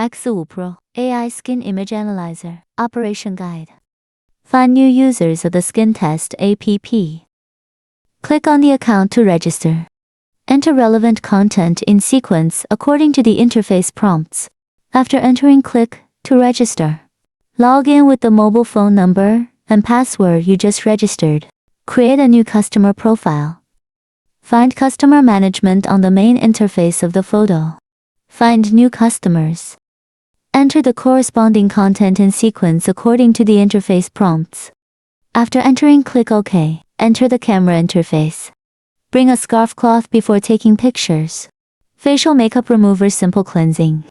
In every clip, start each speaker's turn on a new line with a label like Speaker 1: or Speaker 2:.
Speaker 1: X5 Pro AI Skin Image Analyzer Operation Guide. Find new users of the Skin Test app. Click on the account to register. Enter relevant content in sequence according to the interface prompts. After entering, click to register. Log in with the mobile phone number and password you just registered. Create a new customer profile. Find customer management on the main interface of the photo. Find new customers. Enter the corresponding content in sequence according to the interface prompts. After entering, click OK. Enter the camera interface. Bring a scarf cloth before taking pictures. Facial makeup remover simple cleansing.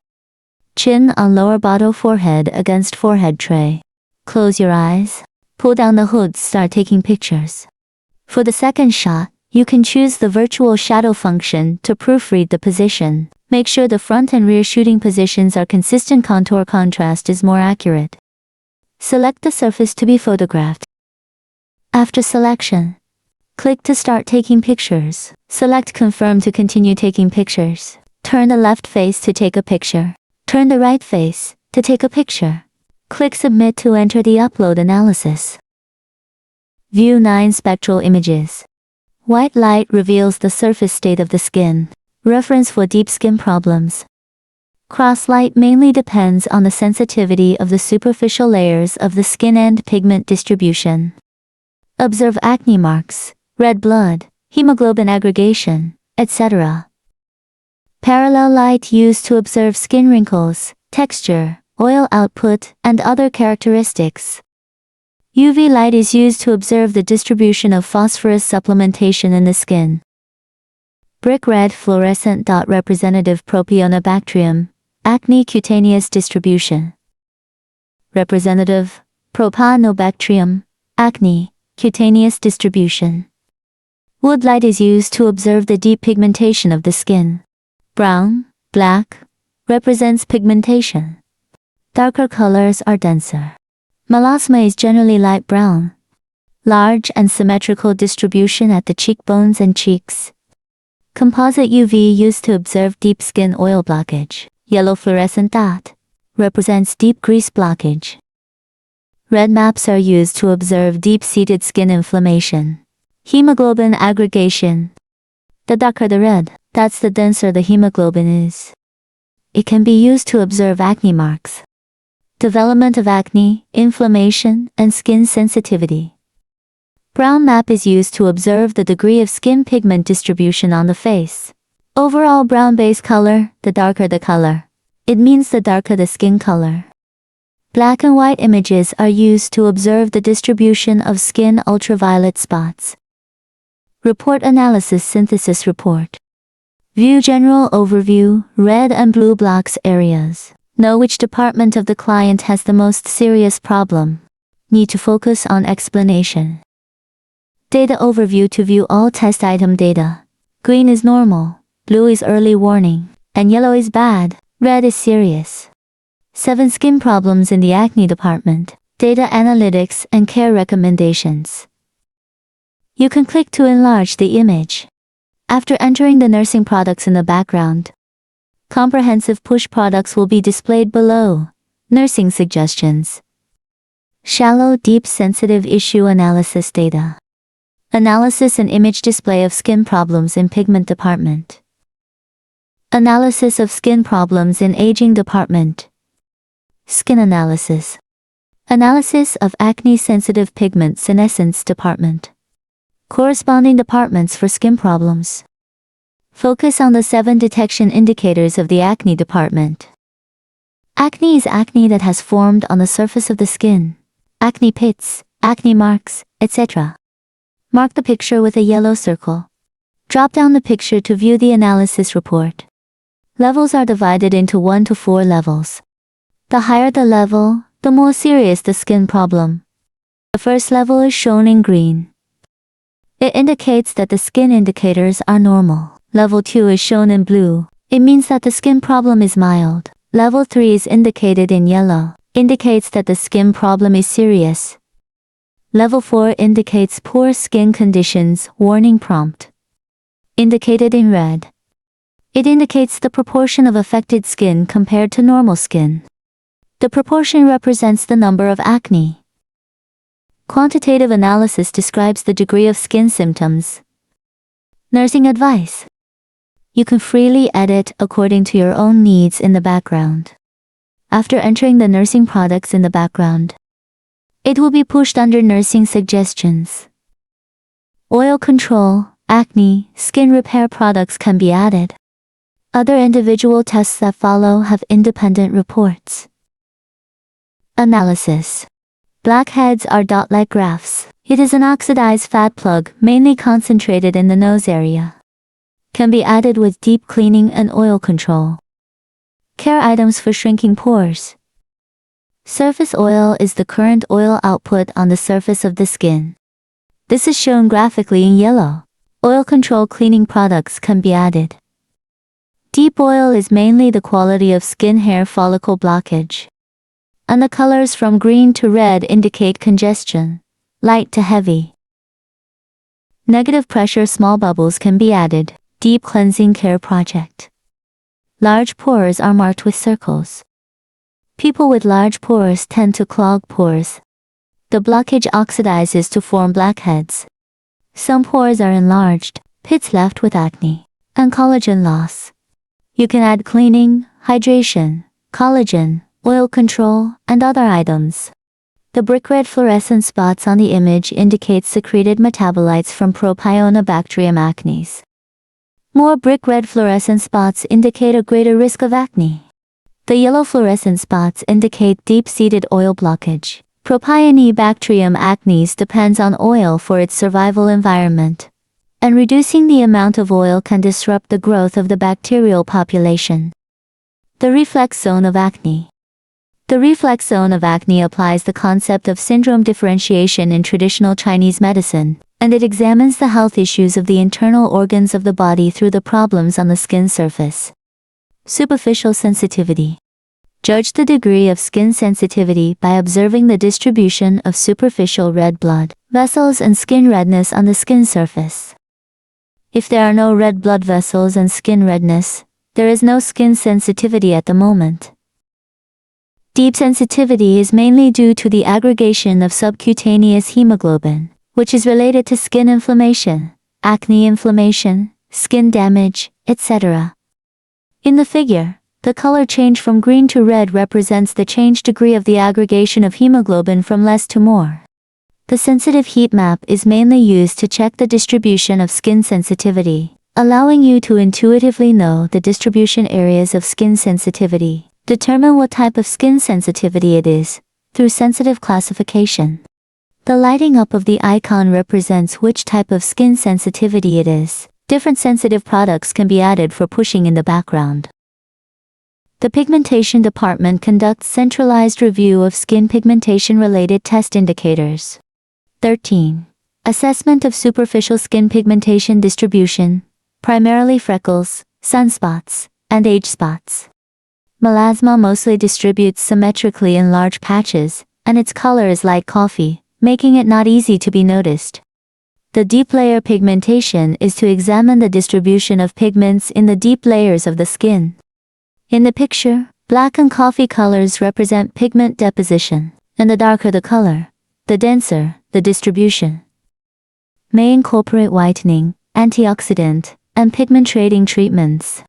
Speaker 1: Chin on lower bottom, forehead against forehead tray. Close your eyes. Pull down the hood, start taking pictures. For the second shot, you can choose the virtual shadow function to proofread the position. Make sure the front and rear shooting positions are consistent. Contour contrast is more accurate. Select the surface to be photographed. After selection, click to start taking pictures. Select Confirm to continue taking pictures. Turn the left face to take a picture. Turn the right face to take a picture. Click Submit to enter the upload analysis. View 9 spectral images. White light reveals the surface state of the skin. Reference for deep skin problems. Crosslight mainly depends on the sensitivity of the superficial layers of the skin and pigment distribution. Observe acne marks, red blood, hemoglobin aggregation, etc. Parallel light used to observe skin wrinkles, texture, oil output, and other characteristics. UV light is used to observe the distribution of phosphorus supplementation in the skin. Brick red fluorescent dot representative propionibacterium, acne cutaneous distribution. Representative propanobacterium, acne, cutaneous distribution. Wood light is used to observe the deep pigmentation of the skin. Brown, black, represents pigmentation. Darker colors are denser. Melasma is generally light brown. Large and symmetrical distribution at the cheekbones and cheeks. Composite UV used to observe deep skin oil blockage. Yellow fluorescent dot represents deep grease blockage. Red maps are used to observe deep-seated skin inflammation. Hemoglobin aggregation. The darker the red, that's the denser the hemoglobin is. It can be used to observe acne marks. Development of acne, inflammation, and skin sensitivity. Brown map is used to observe the degree of skin pigment distribution on the face. Overall brown base color, the darker the color. It means the darker the skin color. Black and white images are used to observe the distribution of skin ultraviolet spots. Report analysis synthesis report. View general overview, red and blue blocks areas. Know which department of the client has the most serious problem. Need to focus on explanation. Data overview to view all test item data. Green is normal, blue is early warning, and yellow is bad, red is serious. 7 skin problems in the acne department. Data analytics and care recommendations. You can click to enlarge the image. After entering the nursing products in the background, comprehensive push products will be displayed below. Nursing suggestions. Shallow deep sensitive issue analysis data. Analysis and image display of skin problems in pigment department. Analysis of skin problems in aging department. Skin analysis. Analysis of acne-sensitive pigment senescence department. Corresponding departments for skin problems. Focus on the 7 detection indicators of the acne department. Acne is acne that has formed on the surface of the skin. Acne pits, acne marks, etc. Mark the picture with a yellow circle. Drop down the picture to view the analysis report. Levels are divided into 1 to 4 levels. The higher the level, the more serious the skin problem. The first level is shown in green. It indicates that the skin indicators are normal. Level 2 is shown in blue. It means that the skin problem is mild. Level 3 is indicated in yellow. Indicates that the skin problem is serious. Level 4 indicates poor skin conditions, warning prompt. Indicated in red. It indicates the proportion of affected skin compared to normal skin. The proportion represents the number of acne. Quantitative analysis describes the degree of skin symptoms. Nursing advice. You can freely edit according to your own needs in the background. After entering the nursing products in the background, it will be pushed under nursing suggestions. Oil control, acne, skin repair products can be added. Other individual tests that follow have independent reports. Analysis. Blackheads are dot-like grafts. It is an oxidized fat plug, mainly concentrated in the nose area. Can be added with deep cleaning and oil control. Care items for shrinking pores. Surface oil is the current oil output on the surface of the skin. This is shown graphically in yellow. Oil control cleaning products can be added. Deep oil is mainly the quality of skin hair follicle blockage. And the colors from green to red indicate congestion, light to heavy. Negative pressure small bubbles can be added. Deep cleansing care project. Large pores are marked with circles. People with large pores tend to clog pores. The blockage oxidizes to form blackheads. Some pores are enlarged, pits left with acne, and collagen loss. You can add cleaning, hydration, collagen, oil control, and other items. The brick red fluorescent spots on the image indicate secreted metabolites from Propionibacterium acnes. More brick red fluorescent spots indicate a greater risk of acne. The yellow fluorescent spots indicate deep-seated oil blockage. Propionibacterium acnes depends on oil for its survival environment, and reducing the amount of oil can disrupt the growth of the bacterial population. The reflex zone of acne. The reflex zone of acne applies the concept of syndrome differentiation in traditional Chinese medicine, and it examines the health issues of the internal organs of the body through the problems on the skin surface. Superficial sensitivity. Judge the degree of skin sensitivity by observing the distribution of superficial red blood vessels and skin redness on the skin surface. If there are no red blood vessels and skin redness, there is no skin sensitivity at the moment. Deep sensitivity is mainly due to the aggregation of subcutaneous hemoglobin, which is related to skin inflammation, acne inflammation, skin damage, etc. In the figure, the color change from green to red represents the change degree of the aggregation of hemoglobin from less to more. The sensitive heat map is mainly used to check the distribution of skin sensitivity, allowing you to intuitively know the distribution areas of skin sensitivity. Determine what type of skin sensitivity it is, through sensitive classification. The lighting up of the icon represents which type of skin sensitivity it is. Different sensitive products can be added for pushing in the background. The pigmentation department conducts centralized review of skin pigmentation-related test indicators. 13. Assessment of superficial skin pigmentation distribution, primarily freckles, sunspots, and age spots. Melasma mostly distributes symmetrically in large patches, and its color is light coffee, making it not easy to be noticed. The deep layer pigmentation is to examine the distribution of pigments in the deep layers of the skin. In the picture, black and coffee colors represent pigment deposition, and the darker the color, the denser the distribution. May incorporate whitening, antioxidant, and pigment trading treatments.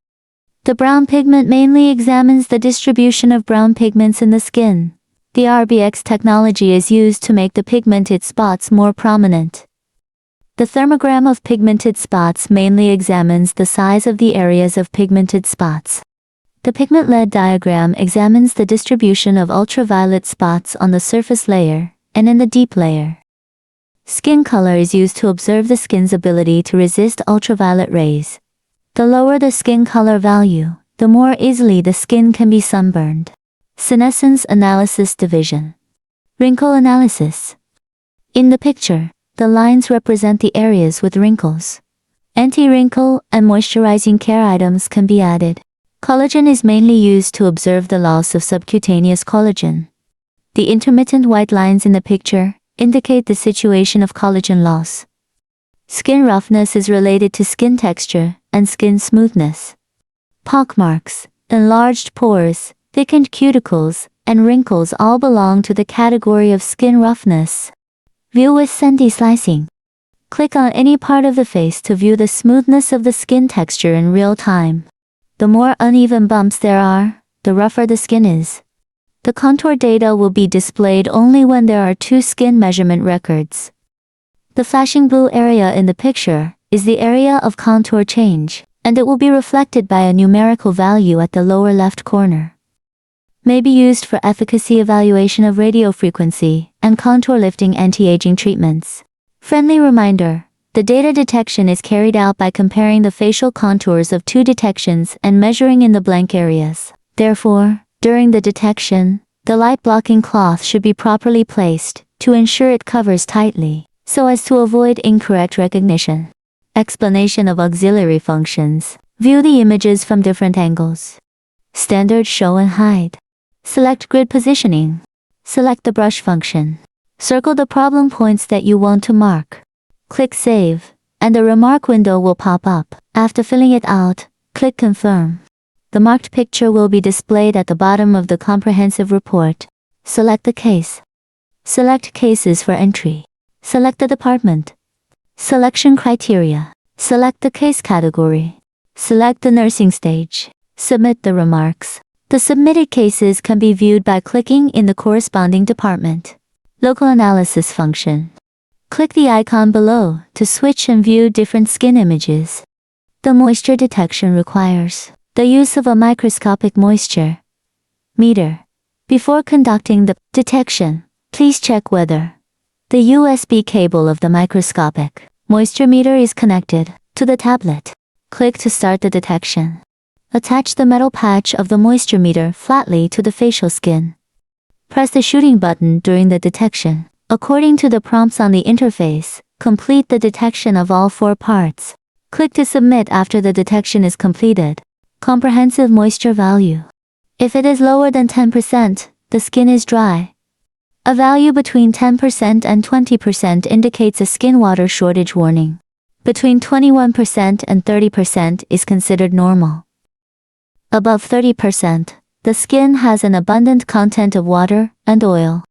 Speaker 1: The brown pigment mainly examines the distribution of brown pigments in the skin. The RBX technology is used to make the pigmented spots more prominent. The thermogram of pigmented spots mainly examines the size of the areas of pigmented spots. The pigment lead diagram examines the distribution of ultraviolet spots on the surface layer and in the deep layer. Skin color is used to observe the skin's ability to resist ultraviolet rays. The lower the skin color value, the more easily the skin can be sunburned. Senescence analysis division. Wrinkle analysis. In the picture, the lines represent the areas with wrinkles. Anti-wrinkle and moisturizing care items can be added. Collagen is mainly used to observe the loss of subcutaneous collagen. The intermittent white lines in the picture indicate the situation of collagen loss. Skin roughness is related to skin texture and skin smoothness. Pockmarks, enlarged pores, thickened cuticles, and wrinkles all belong to the category of skin roughness. View with sensing. Click on any part of the face to view the smoothness of the skin texture in real time. The more uneven bumps there are, the rougher the skin is. The contour data will be displayed only when there are two skin measurement records. The flashing blue area in the picture is the area of contour change, and it will be reflected by a numerical value at the lower left corner. May be used for efficacy evaluation of radiofrequency and contour lifting anti-aging treatments. Friendly reminder: the data detection is carried out by comparing the facial contours of two detections and measuring in the blank areas. Therefore, during the detection, the light-blocking cloth should be properly placed to ensure it covers tightly, so as to avoid incorrect recognition. Explanation of auxiliary functions. View the images from different angles. Standard show and hide. Select grid positioning. Select the brush function. Circle the problem points that you want to mark. Click Save, and a remark window will pop up. After filling it out, click Confirm. The marked picture will be displayed at the bottom of the comprehensive report. Select the case. Select cases for entry. Select the department. Selection criteria. Select the case category. Select the nursing stage. Submit the remarks. The submitted cases can be viewed by clicking in the corresponding department. Local analysis function. Click the icon below to switch and view different skin images. The moisture detection requires the use of a microscopic moisture meter. Before conducting the detection, please check whether the USB cable of the microscopic moisture meter is connected to the tablet. Click to start the detection. Attach the metal patch of the moisture meter flatly to the facial skin. Press the shooting button during the detection. According to the prompts on the interface, complete the detection of all 4 parts. Click to submit after the detection is completed. Comprehensive moisture value. If it is lower than 10%, the skin is dry. A value between 10% and 20% indicates a skin water shortage warning. Between 21% and 30% is considered normal. Above 30%, the skin has an abundant content of water and oil.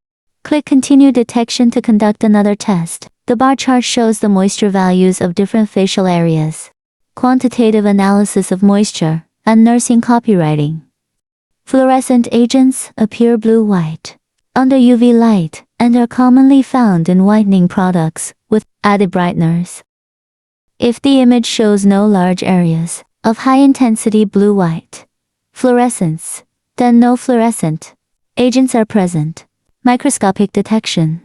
Speaker 1: Click Continue Detection to conduct another test. The bar chart shows the moisture values of different facial areas. Quantitative analysis of moisture and nursing copywriting. Fluorescent agents appear blue-white under UV light and are commonly found in whitening products with added brighteners. If the image shows no large areas of high-intensity blue-white fluorescence, then no fluorescent agents are present. Microscopic detection.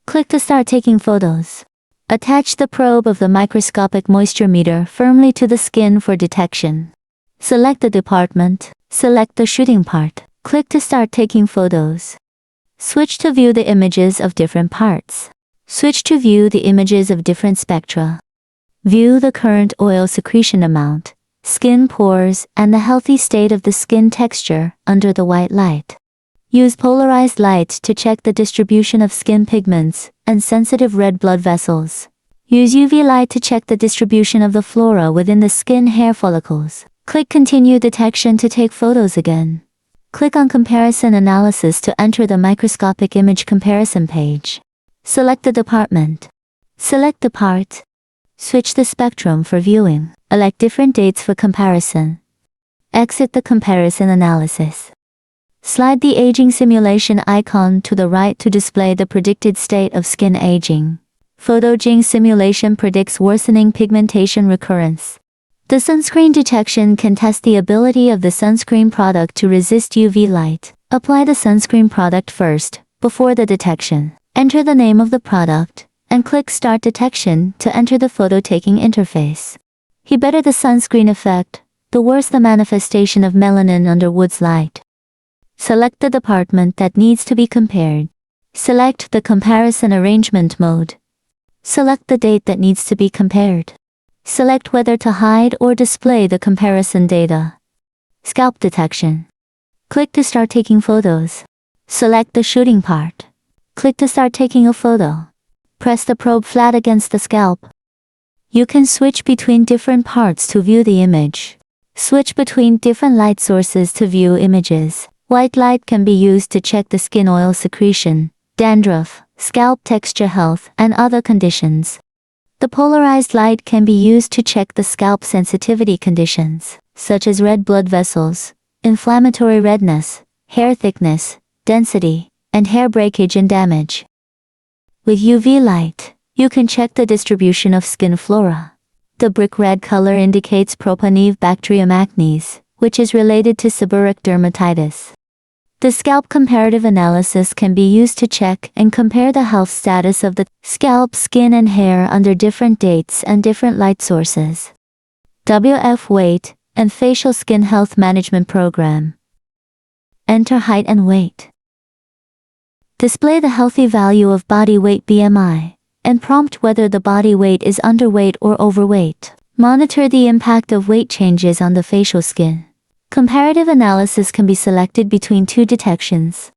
Speaker 1: Click to start taking photos. Attach the probe of the microscopic moisture meter firmly to the skin for detection. Select the department. Select the shooting part. Click to start taking photos. Switch to view the images of different parts. Switch to view the images of different spectra. View the current oil secretion amount, skin pores, and the healthy state of the skin texture under the white light. Use polarized light to check the distribution of skin pigments and sensitive red blood vessels. Use UV light to check the distribution of the flora within the skin hair follicles. Click Continue Detection to take photos again. Click on Comparison Analysis to enter the microscopic image comparison page. Select the department. Select the part. Switch the spectrum for viewing. Elect different dates for comparison. Exit the comparison analysis. Slide the aging simulation icon to the right to display the predicted state of skin aging. Photoaging simulation predicts worsening pigmentation recurrence. The sunscreen detection can test the ability of the sunscreen product to resist UV light. Apply the sunscreen product first, before the detection. Enter the name of the product, and click Start Detection to enter the photo-taking interface. The better the sunscreen effect, the worse the manifestation of melanin under wood's light. Select the department that needs to be compared. Select the comparison arrangement mode. Select the date that needs to be compared. Select whether to hide or display the comparison data. Scalp detection. Click to start taking photos. Select the shooting part. Click to start taking a photo. Press the probe flat against the scalp. You can switch between different parts to view the image. Switch between different light sources to view images. White light can be used to check the skin oil secretion, dandruff, scalp texture health, and other conditions. The polarized light can be used to check the scalp sensitivity conditions, such as red blood vessels, inflammatory redness, hair thickness, density, and hair breakage and damage. With UV light, you can check the distribution of skin flora. The brick red color indicates Propionibacterium acnes, which is related to seborrheic dermatitis. The scalp comparative analysis can be used to check and compare the health status of the scalp, skin, and hair under different dates and different light sources. Wechat and Facial Skin Health Management Program. Enter height and weight. Display the healthy value of body weight BMI, and prompt whether the body weight is underweight or overweight. Monitor the impact of weight changes on the facial skin. Comparative analysis can be selected between two detections.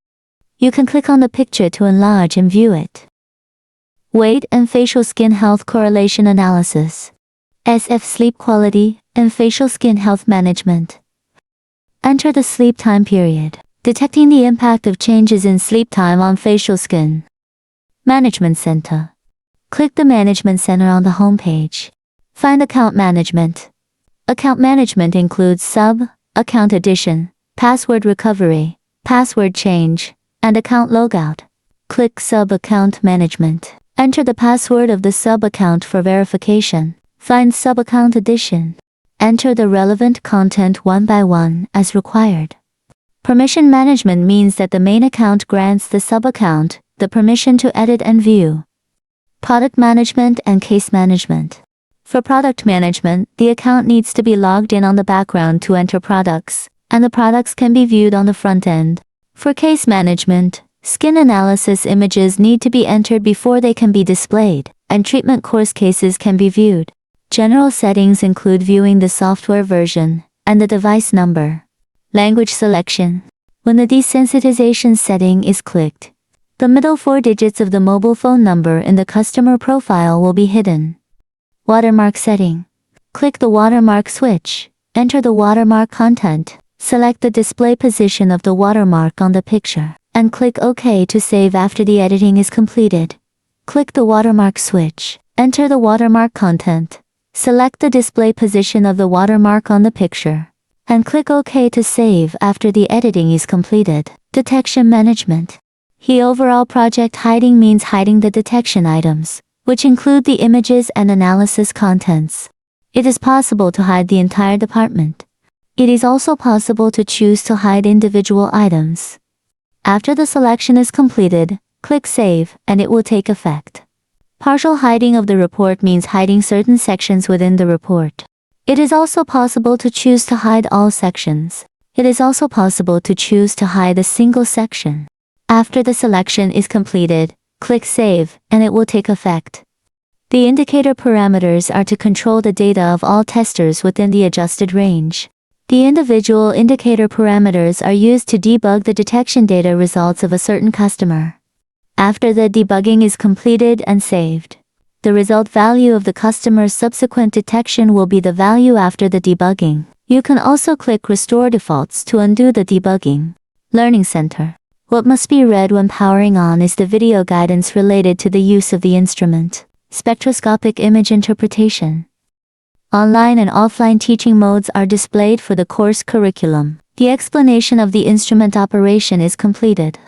Speaker 1: You can click on the picture to enlarge and view it. Weight and facial skin health correlation analysis. SF sleep quality and facial skin health management. Enter the sleep time period, detecting the impact of changes in sleep time on facial skin. Management Center. Click the Management Center on the home page. Find Account Management. Account management includes account addition, password recovery, password change, and account logout. Click Sub-Account Management. Enter the password of the sub-account for verification. Find Sub-Account Addition. Enter the relevant content one by one as required. Permission management means that the main account grants the sub-account the permission to edit and view. Product management and case management. For product management, the account needs to be logged in on the background to enter products, and the products can be viewed on the front end. For case management, skin analysis images need to be entered before they can be displayed, and treatment course cases can be viewed. General settings include viewing the software version and the device number. Language selection. When the desensitization setting is clicked, the middle 4 digits of the mobile phone number in the customer profile will be hidden. Watermark setting. Click the watermark switch, enter the watermark content, select the display position of the watermark on the picture, and click OK to save after the editing is completed. Click the watermark switch, enter the watermark content, select the display position of the watermark on the picture, and click OK to save after the editing is completed. Detection management. The overall project hiding means hiding the detection items, which include the images and analysis contents. It is possible to hide the entire department. It is also possible to choose to hide individual items. After the selection is completed, click Save, and it will take effect. Partial hiding of the report means hiding certain sections within the report. It is also possible to choose to hide all sections. It is also possible to choose to hide a single section. After the selection is completed, click Save, and it will take effect. The indicator parameters are to control the data of all testers within the adjusted range. The individual indicator parameters are used to debug the detection data results of a certain customer. After the debugging is completed and saved, the result value of the customer's subsequent detection will be the value after the debugging. You can also click Restore Defaults to undo the debugging. Learning Center. What must be read when powering on is the video guidance related to the use of the instrument. Spectroscopic image interpretation. Online and offline teaching modes are displayed for the course curriculum. The explanation of the instrument operation is completed.